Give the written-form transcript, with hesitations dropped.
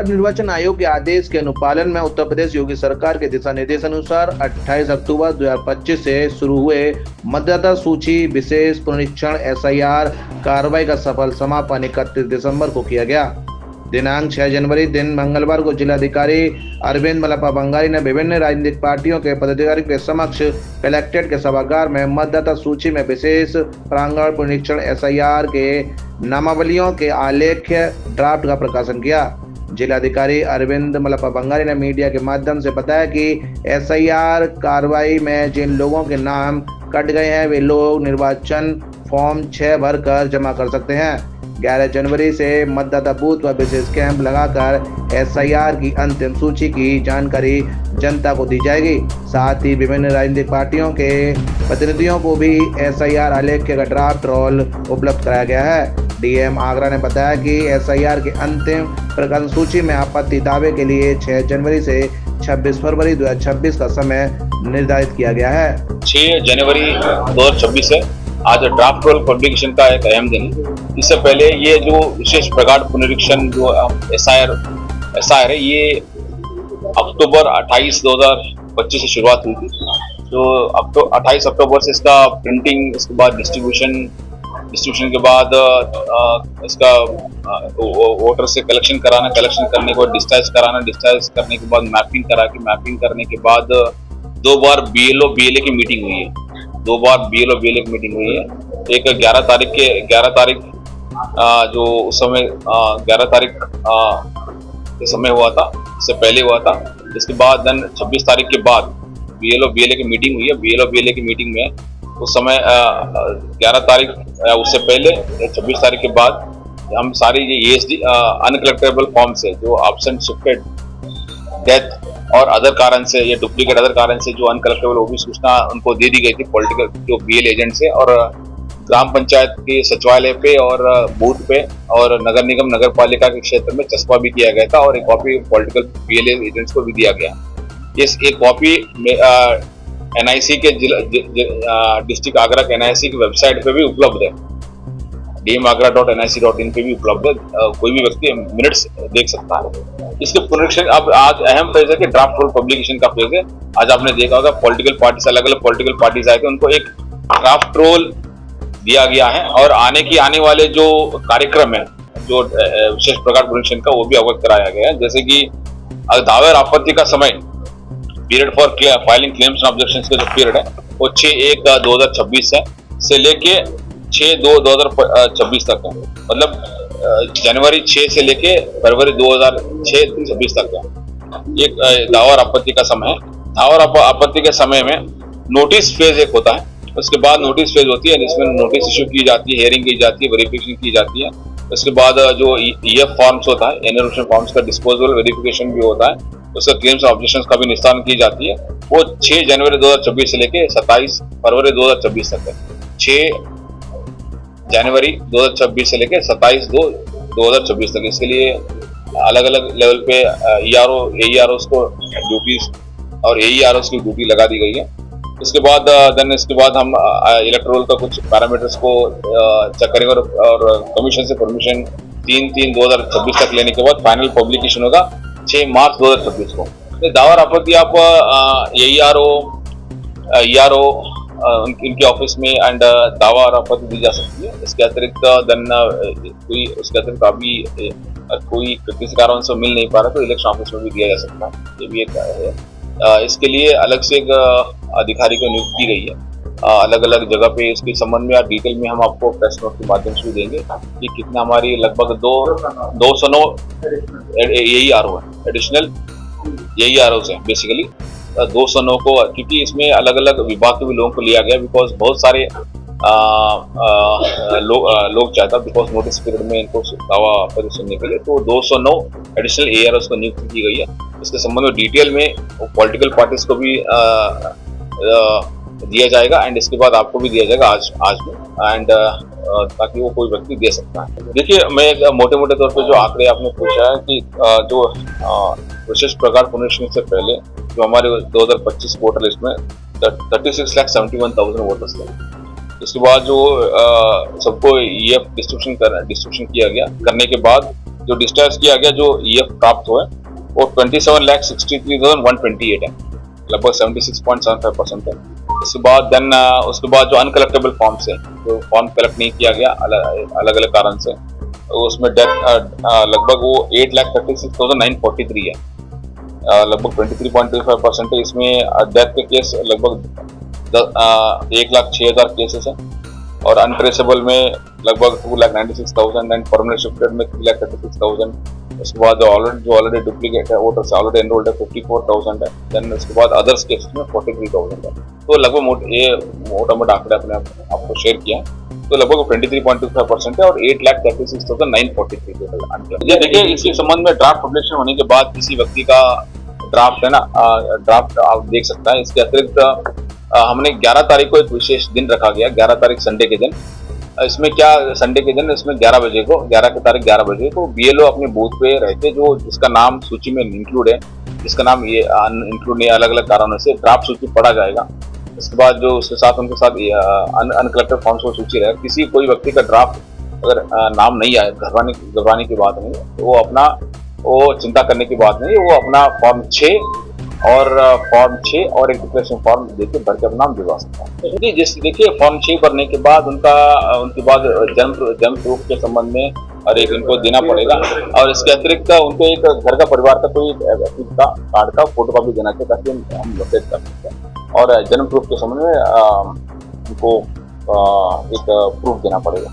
भारत निर्वाचन आयोग के आदेश के अनुपालन में उत्तर प्रदेश योगी सरकार के दिशा निर्देशानुसार 28 अक्टूबर 2025 से शुरू हुए मतदाता सूची विशेष पुनरीक्षण SIR कार्रवाई का सफल समापन 31 दिसंबर को किया गया। दिनांक 6 जनवरी दिन मंगलवार को जिलाधिकारी अरविंद मलपा बंगारी ने विभिन्न राजनीतिक पार्टियों के पदाधिकारियों के समक्ष कलेक्ट्रेट के सभागार में मतदाता सूची में विशेष प्रांगण पुनरीक्षण SIR के नामावलियों के आलेख्य ड्राफ्ट का प्रकाशन किया। जिलाधिकारी अरविंद मलपा बंगारी ने मीडिया के माध्यम से बताया कि SIR कार्रवाई में जिन लोगों के नाम कट गए हैं वे लोग निर्वाचन फॉर्म 6 भरकर जमा कर सकते हैं। 11 जनवरी से मतदाता बूथ पर विशेष कैंप लगाकर SIR की अंतिम सूची की जानकारी जनता को दी जाएगी। साथ ही विभिन्न राजनीतिक पार्टियों के प्रतिनिधियों को भी SIR आलेख्य का ड्राफ्ट रोल उपलब्ध कराया गया है। DM आगरा ने बताया कि SIR के अंतिम प्रकाशन सूची में आपत्ति दावे के लिए 6 जनवरी से 26 फरवरी 2026 का समय निर्धारित किया गया है। 6 जनवरी 2026 है आज ड्राफ्ट रोल पब्लिकेशन का एक अहम दिन है। इससे पहले ये जो विशेष प्रगाढ़ पुनरीक्षण जो SIR है ये अक्टूबर 28 2025 से शुरुआत हुई थी। तो 28 अक्टूबर से इसका प्रिंटिंग, इसके बाद डिस्ट्रीब्यूशन के बाद इसका वोटर से कलेक्शन कराना, कलेक्शन करने के बाद डिस्चार्ज कराना, डिस्चार्ज करने के बाद मैपिंग करा के, मैपिंग करने के बाद 2 बार BLO BLA की मीटिंग हुई है। 2 बार BLO BLA की मीटिंग हुई है। एक 11 तारीख जो उस समय 11 तारीख के समय हुआ था, इससे पहले हुआ था। इसके बाद 26 तारीख के बाद BLO BLA की मीटिंग हुई है। BLO BLA की मीटिंग में उस समय 11 तारीख उससे पहले 26 तारीख के बाद हम सारी ये ESD अनकलेक्टेबल फॉर्म से जो एब्सेंट, शिफ्टेड, डेथ और अदर कारण से, ये डुप्लीकेट अदर कारण से जो अनकलेक्टेबल वो भी सूचना उनको दे दी गई थी पॉलिटिकल जो BL एजेंट से, और ग्राम पंचायत के सचिवालय पे और बूथ पे और नगर निगम नगर पालिका के क्षेत्र में चस्पा भी किया गया था और एक कॉपी पॉलिटिकल BL एजेंट्स को भी दिया गया। इस एक कॉपी NIC के डिस्ट्रिक्ट आगरा के NIC की वेबसाइट पे भी उपलब्ध है। dmagra.nic.in पे भी उपलब्ध है। कोई भी व्यक्ति मिनट्स देख सकता है। इसके पुनरीक्षण अब आज अहम फेज है कि ड्राफ्ट रोल पब्लिकेशन का फेज है। आज आपने देखा होगा पॉलिटिकल पार्टीज, अलग अलग पॉलिटिकल पार्टीज आए थे, उनको एक ड्राफ्ट रोल दिया गया है और आने वाले जो कार्यक्रम है जो विशेष प्रकार पुनरीक्षण का, वो भी अवगत कराया गया है। जैसे कि दावे और आपत्ति का समय, period for filing claims and objections का जो पीरियड है वो 6/1/2026 है से लेके 6/2/2026 तक है। मतलब जनवरी 6 से लेके फरवरी 2026 तक है। एक दावा और आपत्ति का समय है। दावा और आपत्ति के समय में नोटिस फेज एक होता है, उसके बाद नोटिस फेज होती है जिसमें नोटिस इश्यू की जाती है, हियरिंग की जाती है, वेरिफिकेशन की जाती है। उसके बाद जो EF फॉर्म्स होता है, एनुमरेशन फॉर्म्स का डिस्पोजल वेरिफिकेशन भी होता है, उसका क्लेम्स ऑब्जेक्शंस का भी निस्तारण की जाती है। वो 6 जनवरी 2026 से लेके 27 फरवरी 2026 तक है। 6 जनवरी 2026 से लेके 27/2/2026 तक। इसके लिए अलग अलग लेवल पे ERO AEROs को ड्यूटीज और AEROs की ड्यूटी लगा दी गई है। इसके बाद हम इलेक्टोरल का कुछ पैरामीटर्स को चेक करेंगे और कमीशन से परमिशन 3/3/2026 तक लेने के बाद फाइनल पब्लिकेशन होगा 6 मार्च 2026 को। दावा और आपत्ति आप ERO इनके ऑफिस में एंड दावा और आपत्ति दी जा सकती है। इसके अतिरिक्त अभी कोई किसी कारण से मिल नहीं पा रहा तो इलेक्शन ऑफिस में भी दिया जा सकता है। ये भी एक है। इसके लिए अलग से एक अधिकारी को नियुक्ति की गई है अलग अलग जगह पे। इसके संबंध में डिटेल में हम आपको प्रेस नोट के माध्यम से भी देंगे कि कितना हमारी लगभग 209 AERO है, एडिशनल AEROs है बेसिकली 209 को, क्योंकि इसमें अलग अलग विभाग के भी लोगों को लिया गया बिकॉज बहुत सारे लोग चाहता बिकॉज नोटिस पीरियड में इनको दावा आपत्ति सुनने के लिए, तो 209 एडिशनल AEROs को नियुक्त की गई है। इसके संबंध में डिटेल में पॉलिटिकल पार्टीज को भी दिया जाएगा एंड इसके बाद आपको भी दिया जाएगा आज में एंड ताकि वो कोई व्यक्ति दे सकता है। देखिए, मैं मोटे मोटे तौर पे जो आंकड़े आपने पूछा है कि जो विशेष प्रकार पुनरीक्षण से पहले जो हमारे 2025 वोटर लिस्ट में 36,71,000 वोटर्स थे। इसके बाद जो सबको EF डिस्ट्रीब्यूशन किया गया, करने के बाद जो डिस्चार्ज किया गया, जो EF प्राप्त हुआ है वो 27,63,128 है, लगभग 76.75% है। उसके बाद जो अनकलेक्टेबल फॉर्म्स है, जो फॉर्म कलेक्ट नहीं किया गया अलग अलग कारण से, उसमें डेथ लगभग वो 8,36,943 है, लगभग 23.25% है। इसमें डेथ के केस लगभग 1,06,000 केसेस है, और अनट्रेसेबल में लगभग 2,96,000 एंड परमानेंट शिफ्टेड में 3,36,000। उसके बाद जो ऑलरेडी डुप्लीकेट है वोटर्स ऑलरेडी एनरोल्ड है 54,000 है। देन उसके बाद अदर्स केसेस में 43,000 है। तो लगभग ये मोटा मोटा आंकड़े अपने आपको शेयर किया, तो लगभग 23.25% है, और 8,36,943 ये देखिए। इसी संबंध में ड्राफ्ट पब्लिकेशन होने के बाद किसी व्यक्ति का ड्राफ्ट है ना, ड्राफ्ट आप देख सकता है। इसके अतिरिक्त हमने 11 तारीख को एक विशेष दिन रखा गया, 11 तारीख संडे के दिन। इसमें क्या, संडे के दिन इसमें 11 बजे को, 11 की तारीख 11 बजे को BLO अपने बूथ पे रहते, जो जिसका नाम सूची में इंक्लूड है, जिसका नाम ये इंक्लूड नहीं, अलग अलग कारणों से ड्राफ्ट सूची पढ़ा जाएगा। इसके बाद जो उसके साथ उनके साथ अनकलेक्टेड फॉर्म्स को सूची रहे, किसी कोई व्यक्ति का ड्राफ्ट अगर नाम नहीं आए, घबराने की बात नहीं, वो चिंता करने की बात नहीं, वो अपना फॉर्म 6 और एक डिक्लेरेशन फॉर्म देके भर के अपना नाम दिलवा सकता है। जैसे देखिए, फॉर्म 6 भरने के बाद उनके बाद जन्म प्रूफ के संबंध में और एक उनको देना पड़ेगा, और इसके अतिरिक्त उनको एक घर का परिवार का कोई व्यक्ति का कार्ड का फोटो कॉपी देना चाहिए, ताकि हम लोकेट कर सकते हैं। और जन्म प्रूफ के संबंध में उनको एक प्रूफ देना पड़ेगा।